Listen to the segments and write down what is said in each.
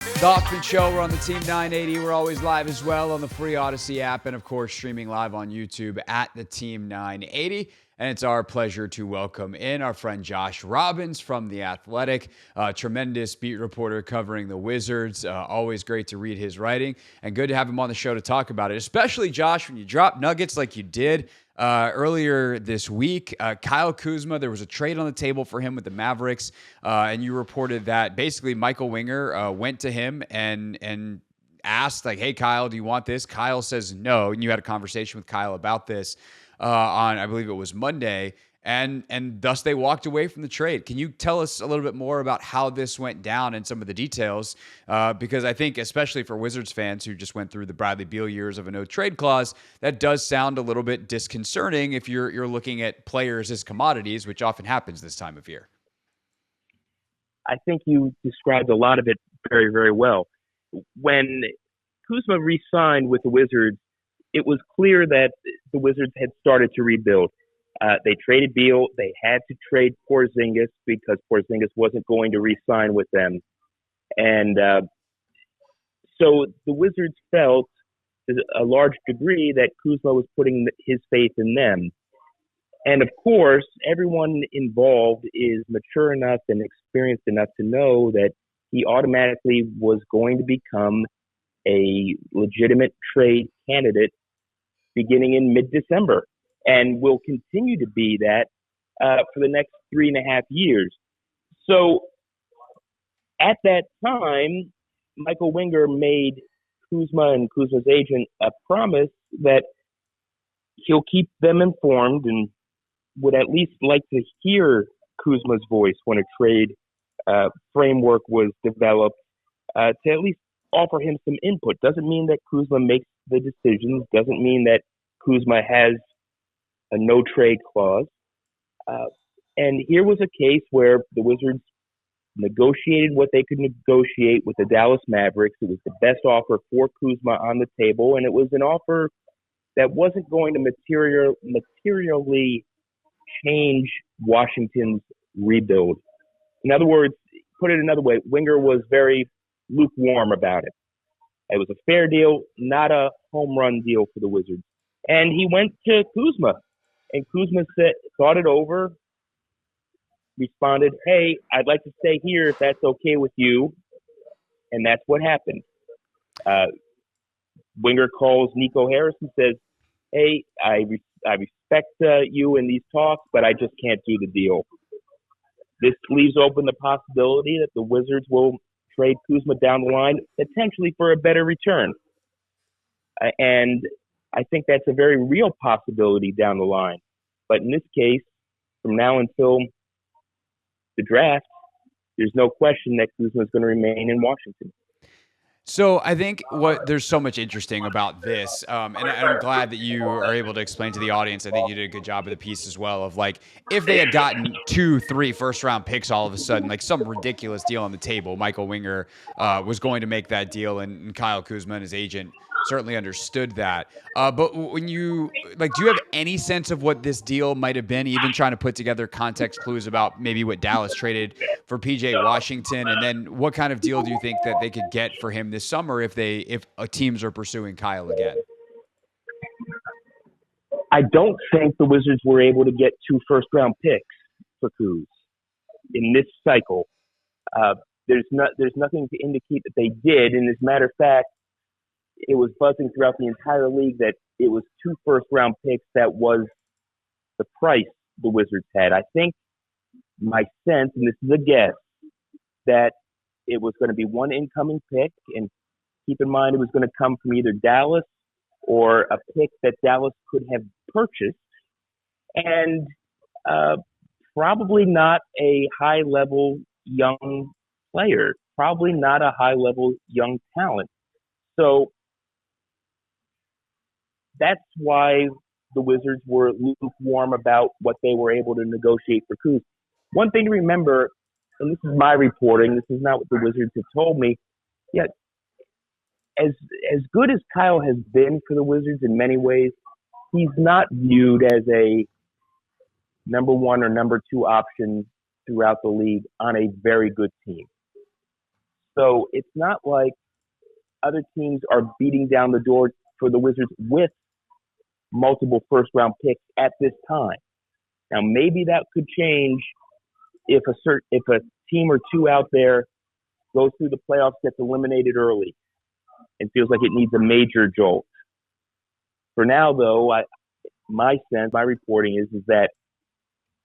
The Hoffman Show, we're on the Team 980. We're always live as well on the free Odyssey app and, of course, streaming live on YouTube at the Team 980. And it's our pleasure to welcome in our friend Josh Robbins from The Athletic, tremendous beat reporter covering the Wizards. Always great to read his writing and good to have him on the show to talk about it, especially, Josh, when you drop nuggets like you did earlier this week. Kyle Kuzma, there was a trade on the table for him with the Mavericks, and you reported that basically Michael Winger went to him and asked, like, hey, Kyle, do you want this? Kyle says no, and you had a conversation with Kyle about this on, I believe it was Monday, and thus they walked away from the trade. Can you tell us a little bit more about how this went down and some of the details? Because I think, especially for Wizards fans who just went through the Bradley Beal years of a no-trade clause, that does sound a little bit disconcerting if you're looking at players as commodities, which often happens this time of year. I think you described a lot of it very, very well. When Kuzma re-signed with the Wizards, it was clear that the Wizards had started to rebuild. They traded Beal. They had to trade Porzingis because Porzingis wasn't going to re-sign with them. And so the Wizards felt to a large degree that Kuzma was putting his faith in them. And of course, everyone involved is mature enough and experienced enough to know that he automatically was going to become a legitimate trade candidate beginning in mid-December, and will continue to be that for the next 3.5 years. So at that time, Michael Winger made Kuzma and Kuzma's agent a promise that he'll keep them informed and would at least like to hear Kuzma's voice when a trade framework was developed, to at least offer him some input. Doesn't mean that Kuzma makes the decisions, doesn't mean that Kuzma has a no-trade clause. And here was a case where the Wizards negotiated what they could negotiate with the Dallas Mavericks. It was the best offer for Kuzma on the table, and it was an offer that wasn't going to materially change Washington's rebuild. In other words, put it another way, Winger was very lukewarm about it. It was a fair deal, not a home run deal for the Wizards. And he went to Kuzma, and Kuzma thought it over, responded, hey, I'd like to stay here if that's okay with you. And that's what happened. Winger calls Nico Harris and says, hey, I respect you in these talks, but I just can't do the deal. This leaves open the possibility that the Wizards will trade Kuzma down the line, potentially for a better return. And I think that's a very real possibility down the line. But in this case, from now until the draft, there's no question that Kuzma is going to remain in Washington. So I think there's so much interesting about this, and I'm glad that you are able to explain to the audience. I think you did a good job of the piece as well of, like, if they had gotten 2-3 first-round picks all of a sudden, like some ridiculous deal on the table, Michael Winger was going to make that deal, and Kyle Kuzma and his agent certainly understood that. But when do you have any sense of what this deal might have been, even trying to put together context clues about maybe what Dallas traded for PJ Washington? And then what kind of deal do you think that they could get for him this summer if teams are pursuing Kyle again? I don't think the Wizards were able to get 2 first-round picks for Kuz in this cycle. There's nothing to indicate that they did. And as a matter of fact, it was buzzing throughout the entire league that it was 2 first-round picks that was the price the Wizards had. I think my sense, and this is a guess, that it was going to be 1 incoming pick, and keep in mind it was going to come from either Dallas or a pick that Dallas could have purchased, and probably not a high-level young player, probably not a high-level young talent. So that's why the Wizards were lukewarm about what they were able to negotiate for Kuz. One thing to remember, and this is my reporting, this is not what the Wizards have told me, yet as good as Kyle has been for the Wizards in many ways, he's not viewed as a number 1 or number 2 option throughout the league on a very good team. So it's not like other teams are beating down the door for the Wizards with multiple first-round picks at this time. Now, maybe that could change if a team or two out there goes through the playoffs, gets eliminated early, and feels like it needs a major jolt. For now, though, my reporting is that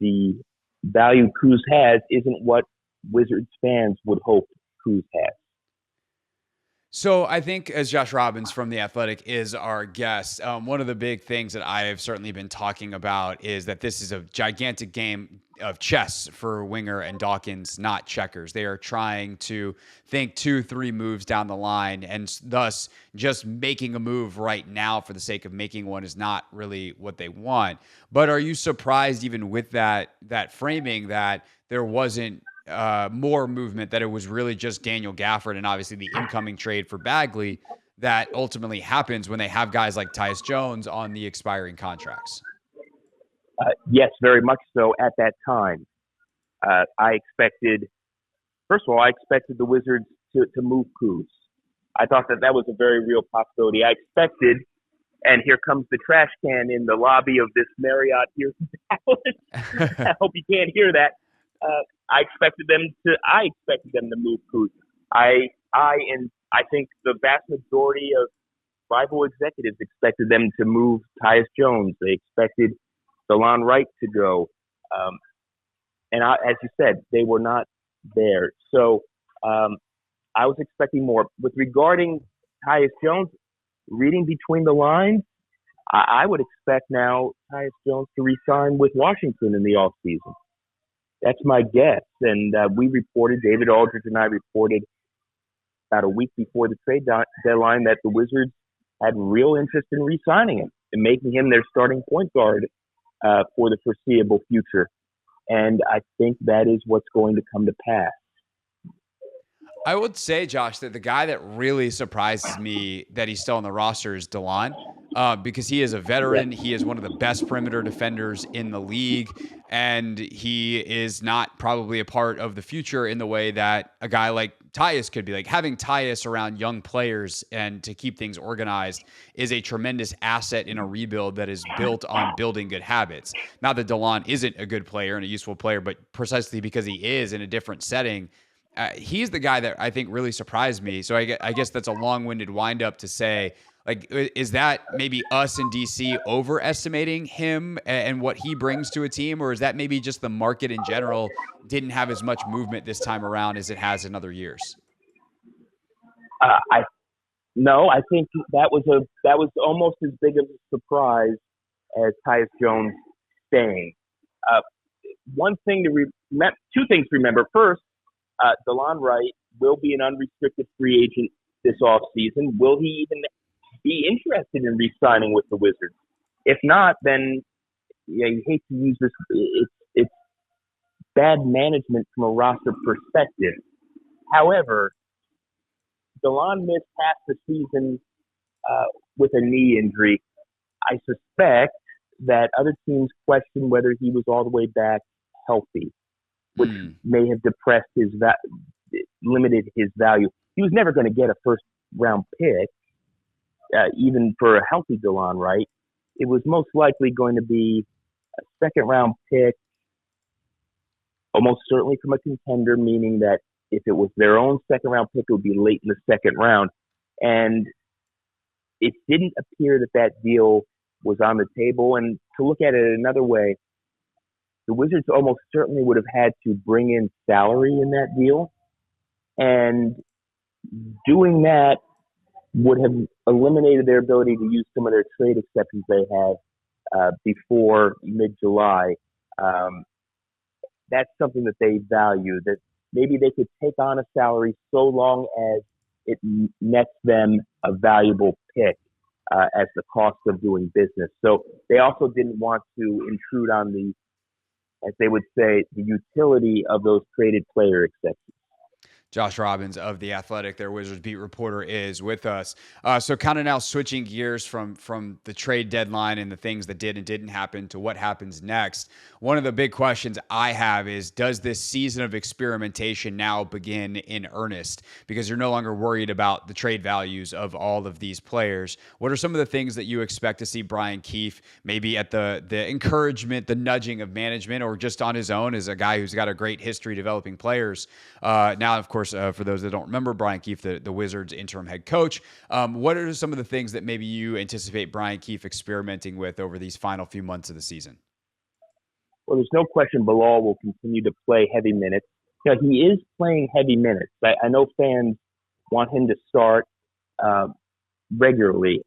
the value Kuz has isn't what Wizards fans would hope Kuz has. So I think, as Josh Robbins from The Athletic is our guest, one of the big things that I have certainly been talking about is that this is a gigantic game of chess for Winger and Dawkins, not checkers. They are trying to think 2-3 moves down the line, and thus just making a move right now for the sake of making one is not really what they want. But are you surprised, even with that framing, that there wasn't more movement, that it was really just Daniel Gafford and obviously the incoming trade for Bagley that ultimately happens when they have guys like Tyus Jones on the expiring contracts? Yes, very much so at that time. I expected the Wizards to move Kuz. I thought that was a very real possibility. I expected, and here comes the trash can in the lobby of this Marriott here in Dallas. I hope you can't hear that. I expected them to move Kuz. And I think the vast majority of rival executives expected them to move Tyus Jones. They expected Delon Wright to go. As you said, they were not there. So I was expecting more. With regarding Tyus Jones, reading between the lines, I would expect now Tyus Jones to re-sign with Washington in the offseason. That's my guess. And David Aldridge and I reported about a week before the trade deadline that the Wizards had real interest in re-signing him and making him their starting point guard for the foreseeable future. And I think that is what's going to come to pass. I would say, Josh, that the guy that really surprises me that he's still on the roster is Delon, because he is a veteran. He is one of the best perimeter defenders in the league, and he is not probably a part of the future in the way that a guy like Tyus could be. Like, having Tyus around young players and to keep things organized is a tremendous asset in a rebuild that is built on building good habits. Not that Delon isn't a good player and a useful player, but precisely because he is in a different setting, he's the guy that I think really surprised me. So I guess that's a long-winded wind-up to say, like, is that maybe us in DC overestimating him and what he brings to a team, or is that maybe just the market in general didn't have as much movement this time around as it has in other years? I think that was almost as big of a surprise as Tyus Jones staying. Two things to remember. First, Delon Wright will be an unrestricted free agent this offseason. Will he even be interested in re-signing with the Wizards? If not, then you hate to use this. It's bad management from a roster perspective. However, Delon missed half the season with a knee injury. I suspect that other teams question whether he was all the way back healthy, which may have limited his value. He was never going to get a first-round pick, even for a healthy Delon Wright. It was most likely going to be a second-round pick, almost certainly from a contender, meaning that if it was their own second-round pick, it would be late in the second round. And it didn't appear that deal was on the table. And to look at it another way, the Wizards almost certainly would have had to bring in salary in that deal. And doing that would have eliminated their ability to use some of their trade exceptions they had before mid-July. That's something that they value, that maybe they could take on a salary so long as it nets them a valuable pick as the cost of doing business. So they also didn't want to intrude on the, as they would say, the utility of those traded player exceptions. Josh Robbins of The Athletic, their Wizards beat reporter, is with us. So kind of now switching gears from the trade deadline and the things that did and didn't happen to what happens next. One of the big questions I have is, does this season of experimentation now begin in earnest? Because you're no longer worried about the trade values of all of these players. What are some of the things that you expect to see Brian Keefe, maybe at the encouragement, the nudging of management, or just on his own as a guy who's got a great history developing players? Now, of course, for those that don't remember, Brian Keefe, the Wizards interim head coach. What are some of the things that maybe you anticipate Brian Keefe experimenting with over these final few months of the season? Well, there's no question Bilal will continue to play heavy minutes. You know, he is playing heavy minutes. I know fans want him to start regularly.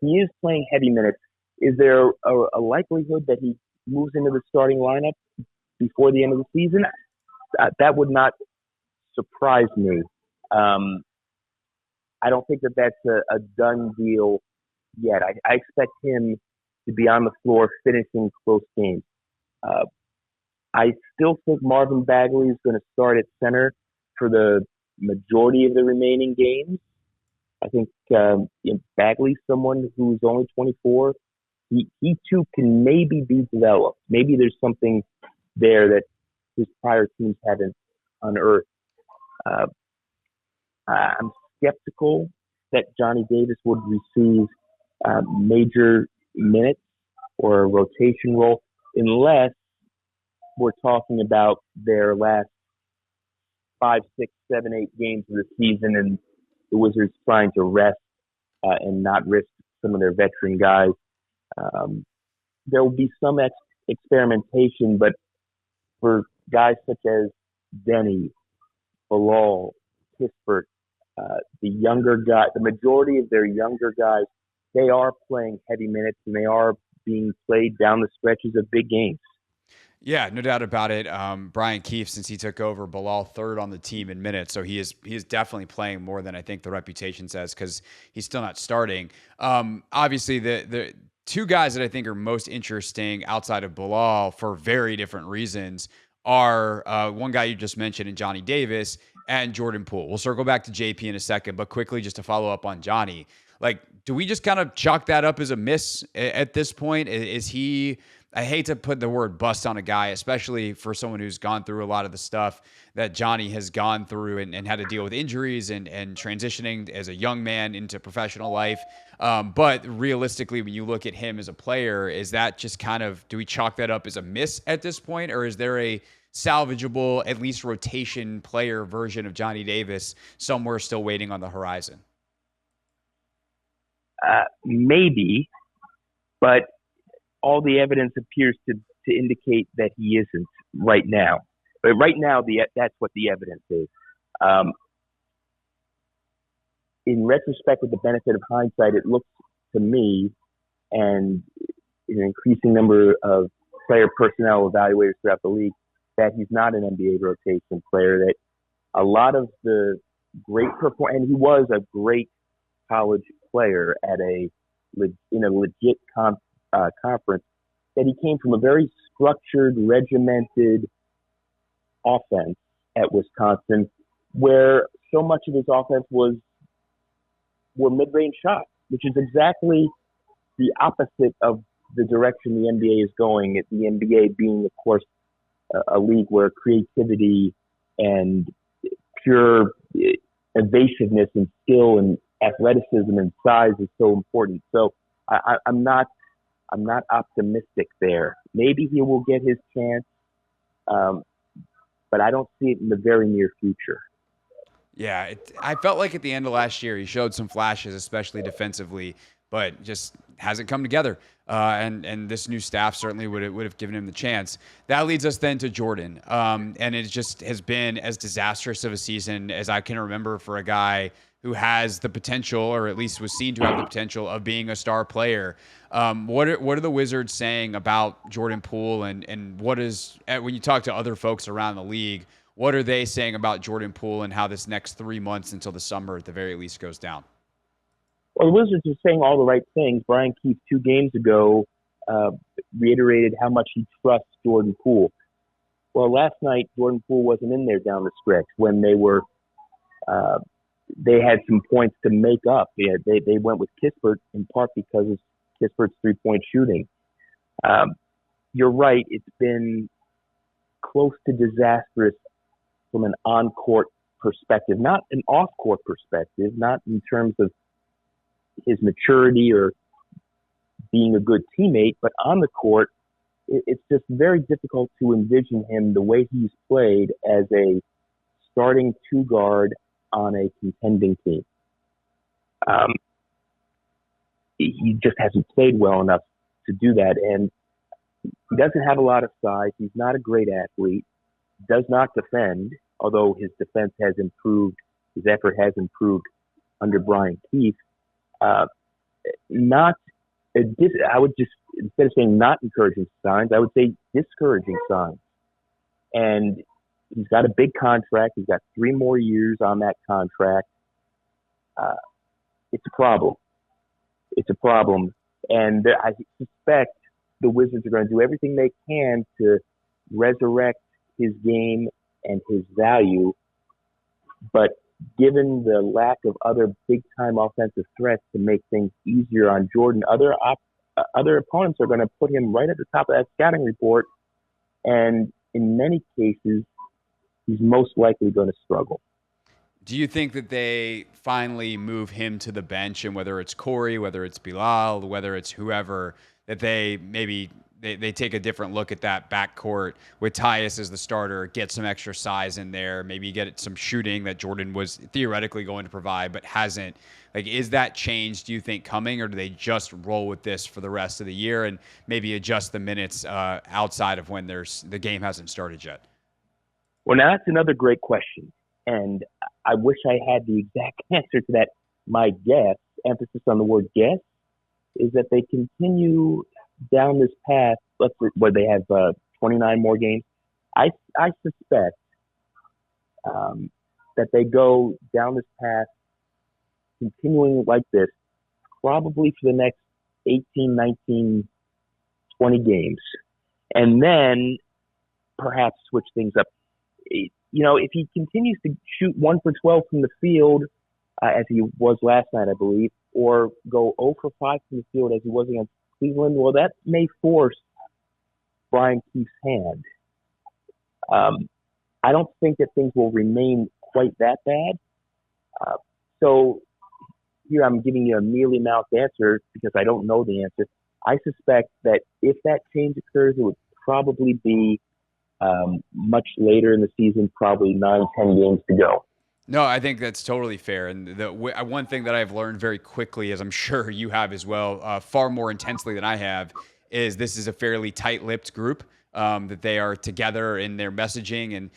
He is playing heavy minutes. Is there a likelihood that he moves into the starting lineup before the end of the season? That would not surprise me. I don't think that that's a done deal yet. I expect him to be on the floor finishing close games. I still think Marvin Bagley is going to start at center for the majority of the remaining games. I think Bagley's someone who's only 24. He too can maybe be developed. Maybe there's something there that his prior teams haven't unearthed. I'm skeptical that Johnny Davis would receive major minutes or a rotation role unless we're talking about their last 5, 6, 7, 8 games of the season and the Wizards trying to rest and not risk some of their veteran guys. There will be some experimentation, but for guys such as Denny, Bilal, Kispert, the younger guy, the majority of their younger guys, they are playing heavy minutes and they are being played down the stretches of big games. Yeah, no doubt about it. Brian Keefe, since he took over, Bilal third on the team in minutes, so he is definitely playing more than I think the reputation says because he's still not starting. Obviously, the two guys that I think are most interesting outside of Bilal for very different reasons are one guy you just mentioned in Johnny Davis and Jordan Poole. We'll circle back to JP in a second, but quickly just to follow up on Johnny, like, do we just kind of chalk that up as a miss at this point? Is he? I hate to put the word bust on a guy, especially for someone who's gone through a lot of the stuff that Johnny has gone through and had to deal with injuries and transitioning as a young man into professional life. But realistically, when you look at him as a player, is that just kind of, do we chalk that up as a miss at this point? Or is there a salvageable, at least rotation player version of Johnny Davis somewhere still waiting on the horizon? Maybe, but all the evidence appears to indicate that he isn't right now. But right now, that's what the evidence is. In retrospect, with the benefit of hindsight, it looks to me, and an increasing number of player personnel evaluators throughout the league, that he's not an NBA rotation player. That a lot of the great and he was a great college player at in a legit conference, that he came from a very structured, regimented offense at Wisconsin, where so much of his offense were mid-range shots, which is exactly the opposite of the direction the NBA is going. The NBA being, of course, a league where creativity and pure evasiveness and skill and athleticism and size is so important. So I'm not optimistic there. Maybe he will get his chance, but I don't see it in the very near future. Yeah, I felt like at the end of last year, he showed some flashes, especially defensively, but just hasn't come together. And this new staff certainly would have given him the chance. That leads us then to Jordan. And it just has been as disastrous of a season as I can remember for a guy who has the potential, or at least was seen to have the potential of being a star player. What are the Wizards saying about Jordan Poole, and what is, when you talk to other folks around the league, what are they saying about Jordan Poole and how this next 3 months until the summer at the very least goes down? Well, the Wizards are saying all the right things. Brian Keefe 2 games ago reiterated how much he trusts Jordan Poole. Well, last night, Jordan Poole wasn't in there down the stretch when they were They had some points to make up. They went with Kispert in part because of Kispert's three-point shooting. You're right. It's been close to disastrous from an on-court perspective, not an off-court perspective, not in terms of his maturity or being a good teammate, but on the court, it's just very difficult to envision him the way he's played as a starting two guard on a contending team. He just hasn't played well enough to do that, and he doesn't have a lot of size. He's not a great athlete, does not defend, although his defense has improved, his effort has improved under Brian Keefe. I would just, instead of saying not encouraging signs, I would say discouraging signs. And he's got a big contract. He's got 3 more years on that contract. It's a problem. It's a problem. And I suspect the Wizards are going to do everything they can to resurrect his game and his value. But given the lack of other big-time offensive threats to make things easier on Jordan, other opponents are going to put him right at the top of that scouting report. And in many cases, he's most likely going to struggle. Do you think that they finally move him to the bench, and whether it's Corey, whether it's Bilal, whether it's whoever, that they maybe they take a different look at that backcourt with Tyus as the starter, get some extra size in there, maybe get some shooting that Jordan was theoretically going to provide but hasn't? Like, is that change, do you think, coming, or do they just roll with this for the rest of the year and maybe adjust the minutes outside of when the game hasn't started yet? Well, now that's another great question. And I wish I had the exact answer to that. My guess, emphasis on the word guess, is that they continue down this path. Where they have 29 more games. I suspect that they go down this path, continuing like this, probably for the next 18, 19, 20 games. And then perhaps switch things up. If he continues to shoot 1 for 12 from the field, as he was last night, I believe, or go 0 for 5 from the field as he was against Cleveland, well, that may force Brian Keefe's hand. I don't think that things will remain quite that bad. So here I'm giving you a mealy-mouthed answer because I don't know the answer. I suspect that if that change occurs, it would probably be much later in the season, probably 9-10 games to go. No, I think that's totally fair. And the one thing that I've learned very quickly, as I'm sure you have as well, far more intensely than I have, is this is a fairly tight-lipped group, that they are together in their messaging, and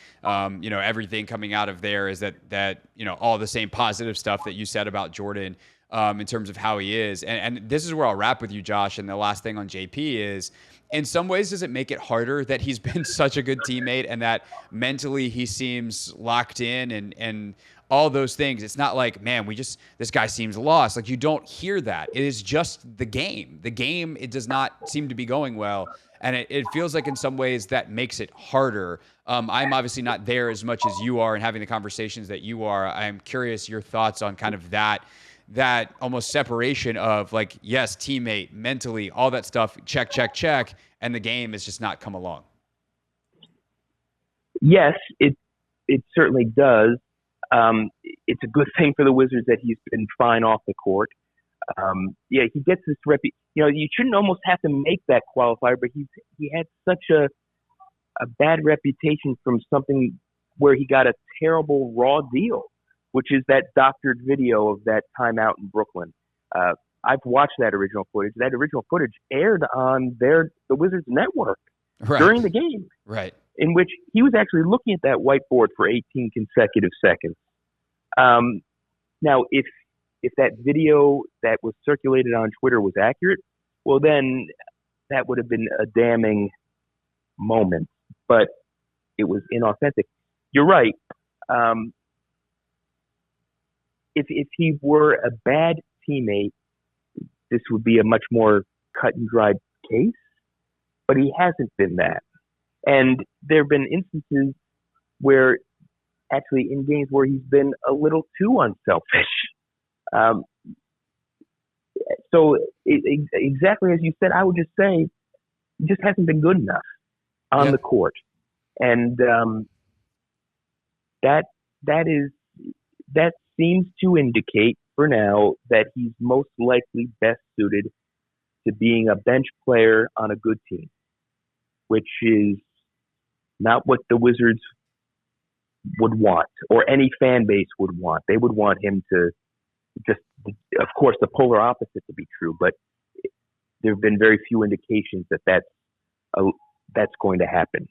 everything coming out of there is that all the same positive stuff that you said about Jordan in terms of how he is. And this is where I'll wrap with you, Josh. And the last thing on JP is, in some ways, does it make it harder that he's been such a good teammate and that mentally he seems locked in and all those things? It's not like, man, this guy seems lost. Like, you don't hear that. It is just the game. The game, it does not seem to be going well. And it feels like in some ways that makes it harder. I'm obviously not there as much as you are and having the conversations that you are. I'm curious your thoughts on kind of that almost separation of, like, yes, teammate, mentally, all that stuff, check, and the game has just not come along. Yes, it certainly does. It's a good thing for the Wizards that he's been fine off the court. He gets this you shouldn't almost have to make that qualifier, but he had such a bad reputation from something where he got a terrible raw deal, which is that doctored video of that timeout in Brooklyn. I've watched that original footage. That original footage aired on the Wizards network during the game, right? In which he was actually looking at that whiteboard for 18 consecutive seconds. Now, if that video that was circulated on Twitter was accurate, well, then that would have been a damning moment. But it was inauthentic. You're right. If he were a bad teammate, this would be a much more cut and dried case. But he hasn't been that. And there have been instances where actually in games where he's been a little too unselfish. So exactly as you said, I would just say he just hasn't been good enough on the court, and that seems to indicate for now that he's most likely best suited to being a bench player on a good team, which is not what the Wizards would want or any fan base would want. They would want him to just, of course, the polar opposite to be true, but there have been very few indications that that's going to happen.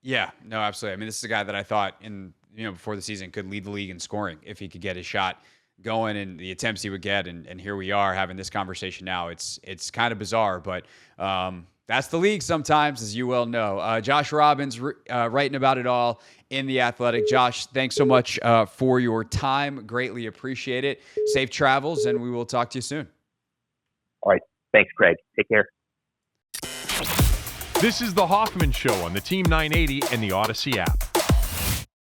Yeah, no, absolutely. I mean, this is a guy that I thought before the season could lead the league in scoring if he could get his shot going and the attempts he would get. And here we are having this conversation now. It's kind of bizarre, but that's the league sometimes, as you well know. Josh Robbins writing about it all in The Athletic. Josh, thanks so much for your time. Greatly appreciate it. Safe travels, and we will talk to you soon. All right. Thanks, Craig. Take care. This is The Hoffman Show on the Team 980 and the Odyssey app.